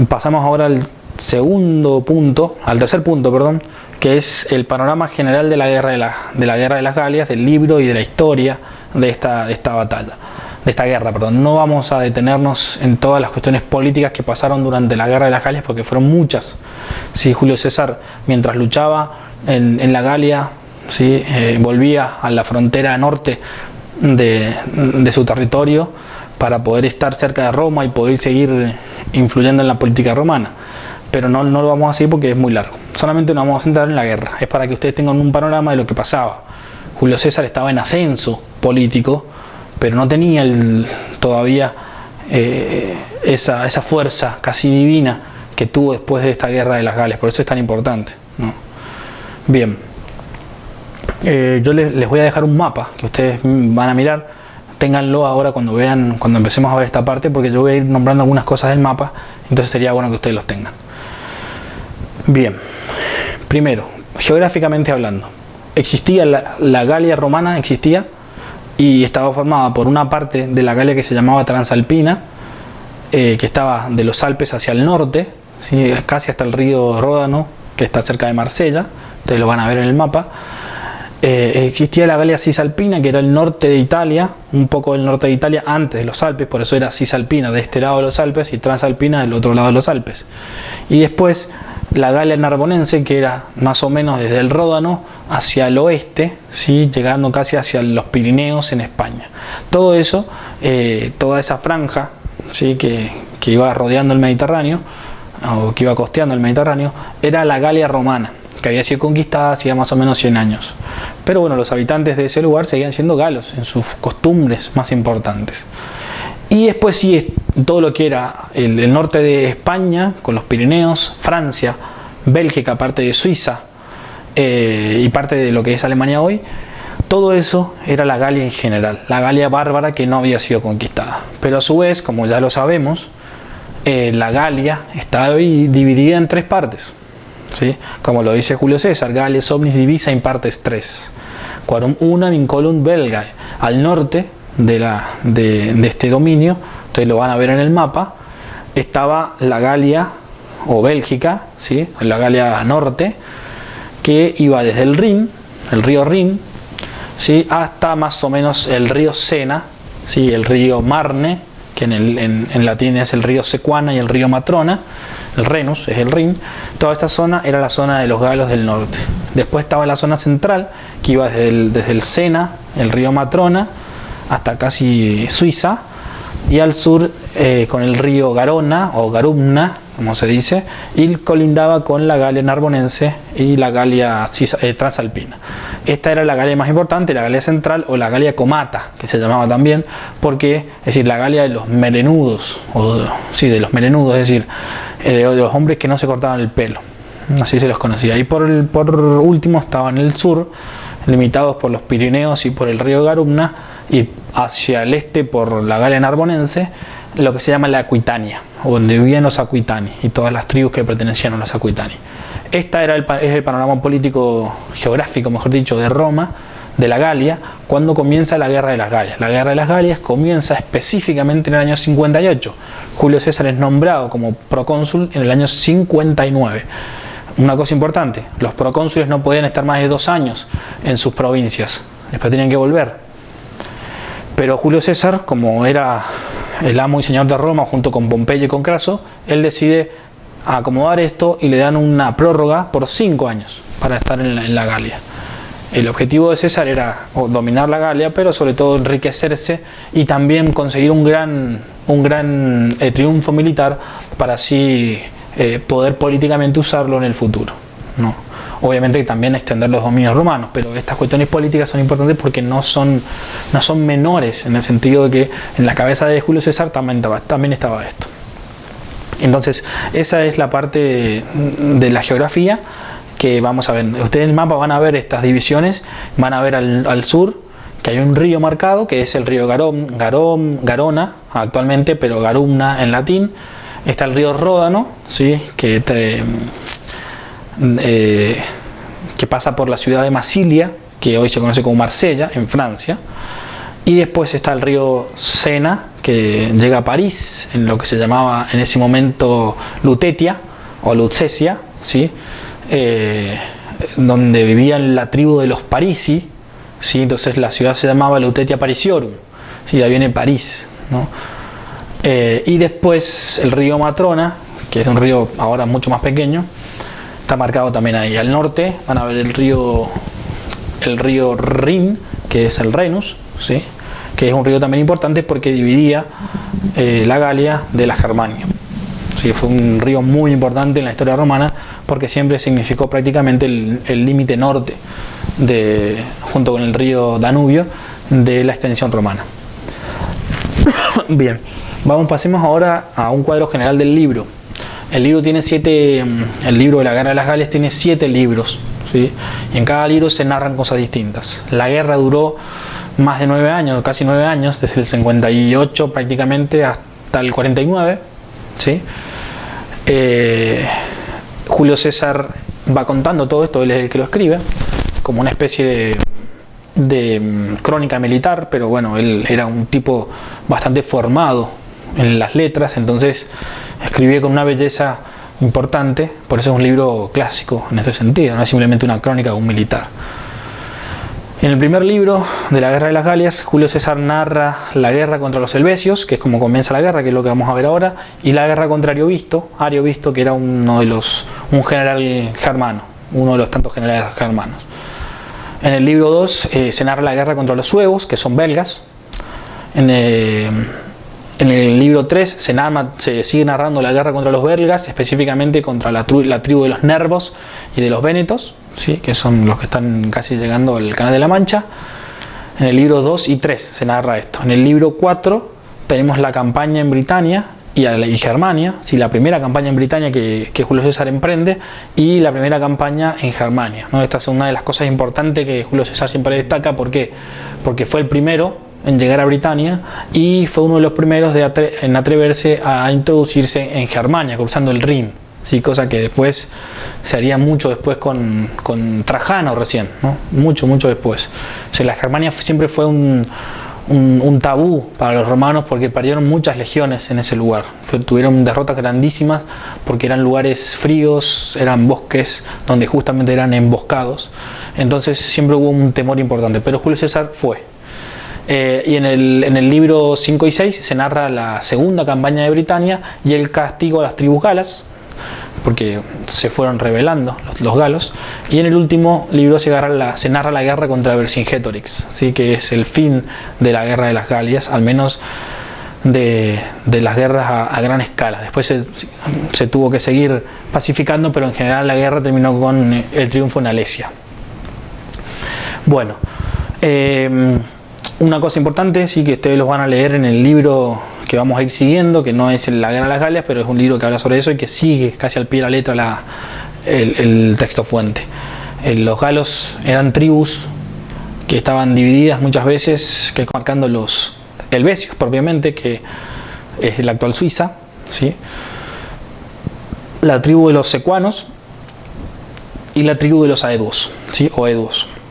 Pasamos ahora al tercer punto, perdón, que es el panorama general de la guerra de las Galias, del libro y de la historia de esta guerra. No vamos a detenernos en todas las cuestiones políticas que pasaron durante la guerra de las Galias, porque fueron muchas. ¿Sí? Julio César, mientras luchaba en la Galia, ¿sí? Volvía a la frontera norte de su territorio para poder estar cerca de Roma y poder seguir influyendo en la política romana. Pero no lo vamos a hacer porque es muy largo. Solamente nos vamos a centrar en la guerra. Es para que ustedes tengan un panorama de lo que pasaba. Julio César estaba en ascenso político, pero no tenía todavía esa fuerza casi divina que tuvo después de esta guerra de las Galias. Por eso es tan importante, ¿no? Bien. Yo les voy a dejar un mapa que ustedes van a mirar. Ténganlo ahora cuando empecemos a ver esta parte, porque yo voy a ir nombrando algunas cosas del mapa, entonces sería bueno que ustedes los tengan. Bien, primero, geográficamente hablando, existía la Galia romana, y estaba formada por una parte de la Galia que se llamaba Transalpina, que estaba de los Alpes hacia el norte, ¿sí? Casi hasta el río Ródano, que está cerca de Marsella, ustedes lo van a ver en el mapa. Existía la Galia Cisalpina, que era el norte de Italia, un poco del norte de Italia antes de los Alpes, por eso era Cisalpina de este lado de los Alpes y Transalpina del otro lado de los Alpes. Y después la Galia Narbonense, que era más o menos desde el Ródano hacia el oeste, ¿sí? Llegando casi hacia los Pirineos en España. Todo eso, toda esa franja, ¿sí? que iba rodeando el Mediterráneo, o que iba costeando el Mediterráneo, era la Galia romana, que había sido conquistada hacía más o menos 100 años. Pero bueno, los habitantes de ese lugar seguían siendo galos en sus costumbres más importantes. Y después sí, todo lo que era el norte de España, con los Pirineos, Francia, Bélgica, parte de Suiza y parte de lo que es Alemania hoy, todo eso era la Galia en general, la Galia bárbara que no había sido conquistada. Pero a su vez, como ya lo sabemos, la Galia estaba dividida en tres partes. ¿Sí? Como lo dice Julio César, Galles omnis divisa in partes tres, quorum una vinculum belgae. Al norte de este dominio, ustedes lo van a ver en el mapa, estaba la Galia o Bélgica, ¿sí? La Galia norte, que iba desde el Rin, el río Rin, ¿sí? Hasta más o menos el río Sena, ¿sí? El río Marne, que en latín es el río Sequana, y el río Matrona. El Renus es el Rin. Toda esta zona era la zona de los galos del norte. Después estaba la zona central, que iba desde el Sena, el río Matrona, hasta casi Suiza, y al sur con el río Garona o Garumna, como se dice, y colindaba con la Galia Narbonense y la Galia Transalpina. Esta era la Galia más importante, la Galia central, o la Galia Comata, que se llamaba también, porque, es decir, la Galia de los melenudos, de los melenudos, es decir, de los hombres que no se cortaban el pelo, así se los conocía. Y por último estaba en el sur, limitados por los Pirineos y por el río Garumna, y hacia el este por la Galia Narbonense, lo que se llama la Aquitania, donde vivían los Aquitani y todas las tribus que pertenecían a los Aquitani. Este es el panorama político geográfico, mejor dicho, de Roma, de la Galia, cuando comienza la Guerra de las Galias. La Guerra de las Galias comienza específicamente en el año 58. Julio César es nombrado como procónsul en el año 59. Una cosa importante, los procónsules no podían estar más de 2 años en sus provincias, después tenían que volver. Pero Julio César, como era el amo y señor de Roma junto con Pompeyo y con Craso, él decide acomodar esto y le dan una prórroga por 5 años para estar en la Galia. El objetivo de César era dominar la Galia, pero sobre todo enriquecerse y también conseguir un gran triunfo militar para así poder políticamente usarlo en el futuro, ¿no? Obviamente también extender los dominios romanos, pero estas cuestiones políticas son importantes porque no son menores, en el sentido de que en la cabeza de Julio César también estaba esto. Entonces, esa es la parte de la geografía que vamos a ver. Ustedes en el mapa van a ver estas divisiones, van a ver al sur que hay un río marcado, que es el río Garona actualmente, pero Garumna en latín. Está el río Ródano, ¿sí? que pasa por la ciudad de Massilia, que hoy se conoce como Marsella, en Francia. Y después está el río Sena, que llega a París, en lo que se llamaba en ese momento Lutetia o Lutetia, ¿sí? Donde vivían la tribu de los Parisi, ¿sí? Entonces la ciudad se llamaba Lutetia Parisiorum, ¿sí? Ya viene París, ¿no? Y después el río Matrona, que es un río ahora mucho más pequeño, está marcado también ahí. Al norte van a ver el río Rin, que es el Renus, ¿sí? Que es un río también importante porque dividía la Galia de la Germania. Sí, fue un río muy importante en la historia romana porque siempre significó prácticamente el límite norte, junto con el río Danubio, de la extensión romana. Bien, pasemos ahora a un cuadro general del libro. El libro de la Guerra de las Galias tiene 7 libros, ¿sí? Y en cada libro se narran cosas distintas. La guerra duró más de 9 años, casi 9 años, desde el 58 prácticamente hasta el 49, ¿sí? Julio César va contando todo esto, él es el que lo escribe, como una especie de crónica militar, pero bueno, él era un tipo bastante formado en las letras, entonces escribía con una belleza importante, por eso es un libro clásico en este sentido, no es simplemente una crónica de un militar. En el primer libro de la Guerra de las Galias, Julio César narra la guerra contra los helvecios, que es como comienza la guerra, que es lo que vamos a ver ahora, y la guerra contra Ariovisto, que era un general germano, uno de los tantos generales germanos. En el libro 2 se narra la guerra contra los suevos, que son belgas. En el libro 3 se sigue narrando la guerra contra los belgas, específicamente contra la tribu de los Nervos y de los Vénetos, ¿sí? Que son los que están casi llegando al Canal de la Mancha. En el libro 2 y 3 se narra esto. En el libro 4 tenemos la campaña en Britania y Germania, ¿sí? La primera campaña en Britania que Julio César emprende y la primera campaña en Germania, ¿no? Esta es una de las cosas importantes que Julio César siempre destaca. ¿Por qué? Porque fue el primero en llegar a Britania y fue uno de los primeros en atreverse a introducirse en Germania, cruzando el Rin, ¿sí? Cosa que después se haría mucho después con Trajano recién, ¿no? Mucho después. O sea, la Germania siempre fue un tabú para los romanos porque perdieron muchas legiones en ese lugar. Tuvieron derrotas grandísimas porque eran lugares fríos, eran bosques donde justamente eran emboscados. Entonces siempre hubo un temor importante, pero Julio César fue. Y en el libro 5 y 6 se narra la segunda campaña de Britania y el castigo a las tribus galas, porque se fueron rebelando los galos. Y en el último libro se narra la guerra contra Vercingétorix, ¿sí? Que es el fin de la guerra de las Galias, al menos de las guerras a gran escala. Después se tuvo que seguir pacificando, pero en general la guerra terminó con el triunfo en Alesia. Bueno, una cosa importante, sí, que ustedes los van a leer en el libro que vamos a ir siguiendo, que no es la Guerra de las Galias, pero es un libro que habla sobre eso y que sigue casi al pie de la letra el texto fuente. Los galos eran tribus que estaban divididas muchas veces, que marcando los helvecios propiamente, que es la actual Suiza, ¿sí? La tribu de los secuanos y la tribu de los aeduos, ¿sí? O eduos.